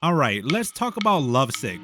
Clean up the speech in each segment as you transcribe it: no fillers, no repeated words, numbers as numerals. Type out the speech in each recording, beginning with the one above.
Alright, let's talk about Lovesick.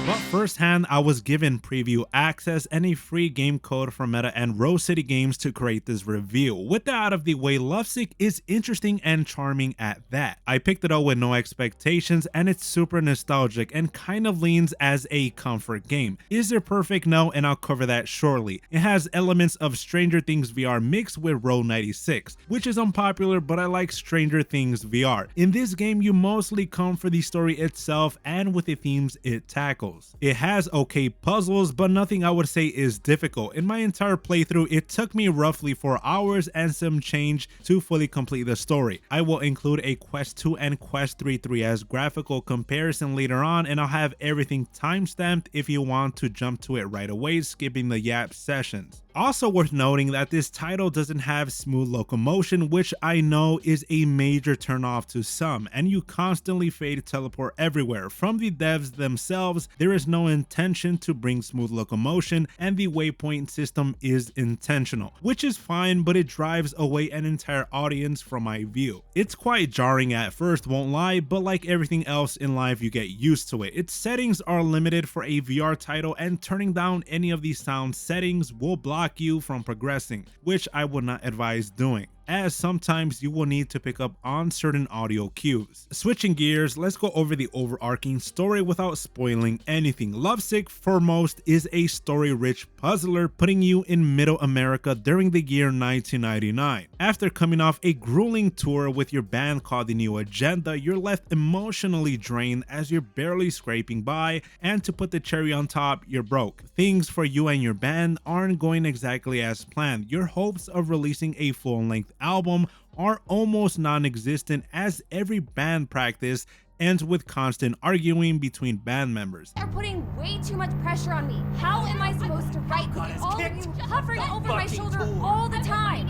But firsthand, I was given preview access and a free game code from Meta and Rose City Games to create this review. With that out of the way, Lovesick is interesting and charming at that. I picked it up with no expectations and it's super nostalgic and kind of leans as a comfort game. Is it perfect? No, and I'll cover that shortly. It has elements of Stranger Things VR mixed with Row 96, which is unpopular, but I like Stranger Things VR. In this game, you mostly come for the story itself and with the themes it tackles. It has okay puzzles, but nothing I would say is difficult. In my entire playthrough, it took me roughly 4 hours and some change to fully complete the story. I will include a Quest 2 and Quest 3 as graphical comparison later on, and I'll have everything timestamped if you want to jump to it right away, skipping the yap sessions. Also worth noting that this title doesn't have smooth locomotion, which I know is a major turnoff to some, and you constantly fade teleport everywhere. From the devs themselves, there is no intention to bring smooth locomotion, and the waypoint system is intentional, which is fine, but it drives away an entire audience from my view. It's quite jarring at first, won't lie, but like everything else in life, you get used to it. Its settings are limited for a VR title, and turning down any of these sound settings will block you from progressing, which I would not advise doing, as sometimes you will need to pick up on certain audio cues. Switching gears, let's go over the overarching story without spoiling anything. Lovesick, foremost, is a story-rich puzzler putting you in Middle America during the year 1999. After coming off a grueling tour with your band called The New Agenda, you're left emotionally drained as you're barely scraping by, and to put the cherry on top, you're broke. Things for you and your band aren't going exactly as planned. Your hopes of releasing a full-length album are almost non-existent, as every band practice ends with constant arguing between band members. They're putting way too much pressure on me. How am I supposed to write with all of you hovering over my shoulder all the time?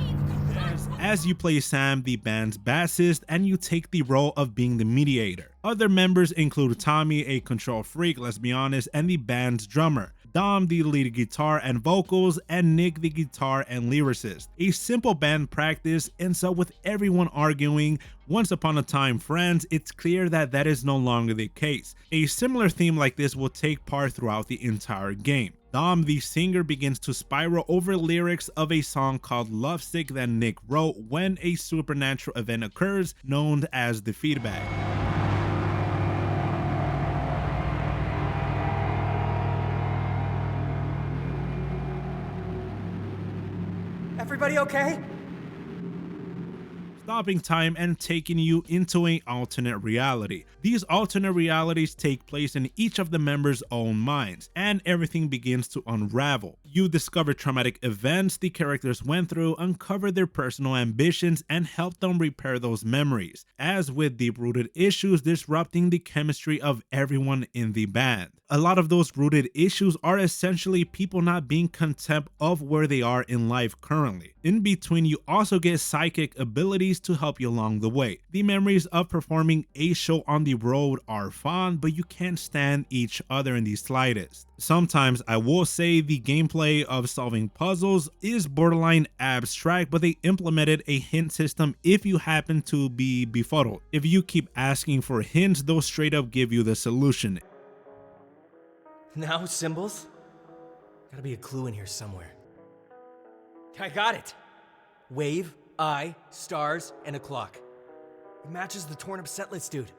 As you play Sam, the band's bassist, and you take the role of being the mediator. Other members include Tommy, a control freak, let's be honest, and the band's drummer, Dom, the lead guitar and vocals, and Nick, the guitar and lyricist. A simple band practice ends up with everyone arguing. Once upon a time friends, it's clear that that is no longer the case. A similar theme like this will take part throughout the entire game. Dom, the singer, begins to spiral over lyrics of a song called Lovesick that Nick wrote when a supernatural event occurs known as the feedback. Everybody okay? Stopping time and taking you into an alternate reality. These alternate realities take place in each of the members' own minds, and everything begins to unravel. You discover traumatic events the characters went through, uncover their personal ambitions, and help them repair those memories, as with deep-rooted issues disrupting the chemistry of everyone in the band. A lot of those rooted issues are essentially people not being content of where they are in life currently. In between, you also get psychic abilities to help you along the way. The memories of performing a show on the road are fun, but you can't stand each other in the slightest. Sometimes I will say the gameplay of solving puzzles is borderline abstract, but they implemented a hint system if you happen to be befuddled. If you keep asking for hints, they'll straight up give you the solution. Now symbols? Gotta be a clue in here somewhere. I got it! Wave, eye, stars, and a clock. It matches the torn up setlist, dude.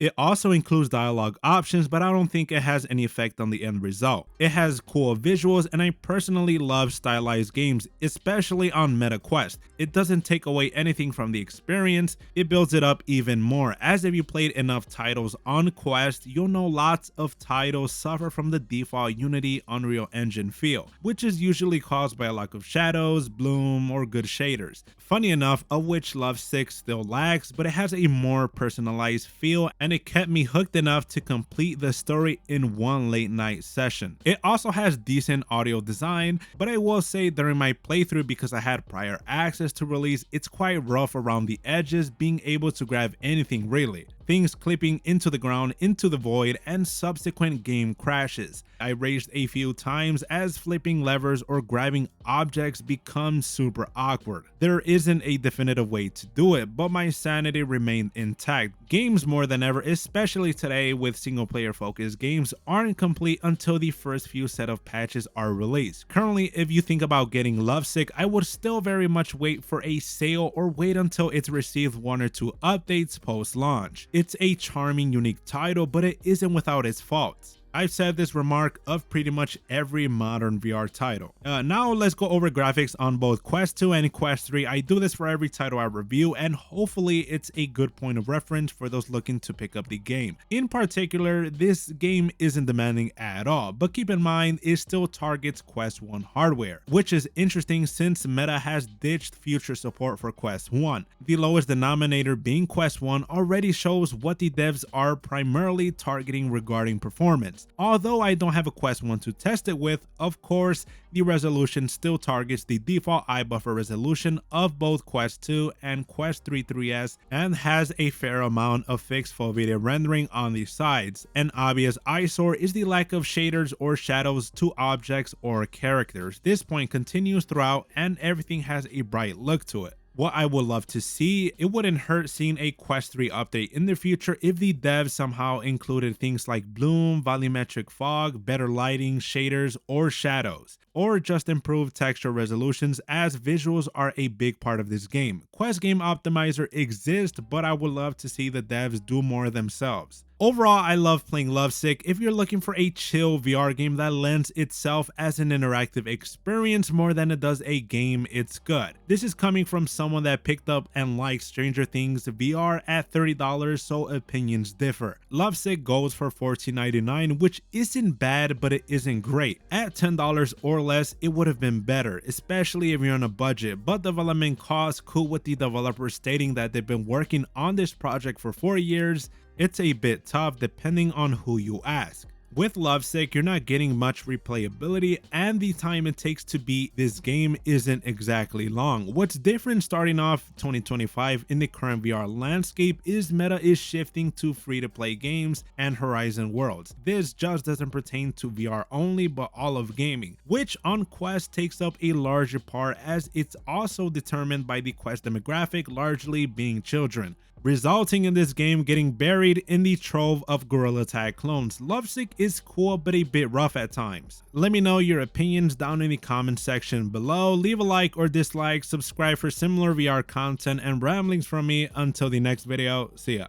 It also includes dialogue options, but I don't think it has any effect on the end result. It has cool visuals, and I personally love stylized games, especially on MetaQuest. It doesn't take away anything from the experience, it builds it up even more, as if you played enough titles on Quest, you'll know lots of titles suffer from the default Unity Unreal Engine feel, which is usually caused by a lack of shadows, bloom, or good shaders. Funny enough, of which Lovesick still lacks, but it has a more personalized feel, and it kept me hooked enough to complete the story in one late night session. It also has decent audio design, but I will say during my playthrough, because I had prior access to release, it's quite rough around the edges, being able to grab anything really. things clipping into the ground, into the void, and subsequent game crashes. I raged a few times as flipping levers or grabbing objects becomes super awkward. There isn't a definitive way to do it, but my sanity remained intact. Games more than ever, especially today with single player focused games, aren't complete until the first few set of patches are released. Currently, if you think about getting Lovesick, I would still very much wait for a sale or wait until it's received 1 or 2 updates post launch. It's a charming, unique title, but it isn't without its faults. I've said this remark of pretty much every modern VR title. Now let's go over graphics on both Quest 2 and Quest 3. I do this for every title I review, and hopefully it's a good point of reference for those looking to pick up the game. In particular, this game isn't demanding at all, but keep in mind it still targets Quest 1 hardware, which is interesting since Meta has ditched future support for Quest 1. The lowest denominator being Quest 1 already shows what the devs are primarily targeting regarding performance. Although I don't have a Quest 1 to test it with, of course, the resolution still targets the default eye buffer resolution of both Quest 2 and Quest 3 3S and has a fair amount of fixed foveated rendering on the sides. An obvious eyesore is the lack of shaders or shadows to objects or characters. This point continues throughout and everything has a bright look to it. What I would love to see, it wouldn't hurt seeing a Quest 3 update in the future if the devs somehow included things like bloom, volumetric fog, better lighting, shaders, or shadows, or just improved texture resolutions, as visuals are a big part of this game. Quest Game Optimizer exists, but I would love to see the devs do more themselves. Overall, I love playing Lovesick. If you're looking for a chill VR game that lends itself as an interactive experience more than it does a game, it's good. This is coming from someone that picked up and liked Stranger Things VR at $30, so opinions differ. Lovesick goes for $14.99, which isn't bad, but it isn't great. At $10 or less, it would have been better, especially if you're on a budget, but development costs cool with the developers stating that they've been working on this project for 4 years. It's a bit tough depending on who you ask. With Lovesick, you're not getting much replayability, and the time it takes to beat this game isn't exactly long. What's different starting off 2025 in the current VR landscape is Meta is shifting to free-to-play games and Horizon Worlds. This just doesn't pertain to VR only, but all of gaming, which on Quest takes up a larger part as it's also determined by the Quest demographic largely being children, resulting in this game getting buried in the trove of Gorilla Tag clones. Lovesick is cool but a bit rough at times. Let me know your opinions down in the comment section below. Leave a like or dislike, subscribe for similar VR content and ramblings from me. Until the next video, see ya.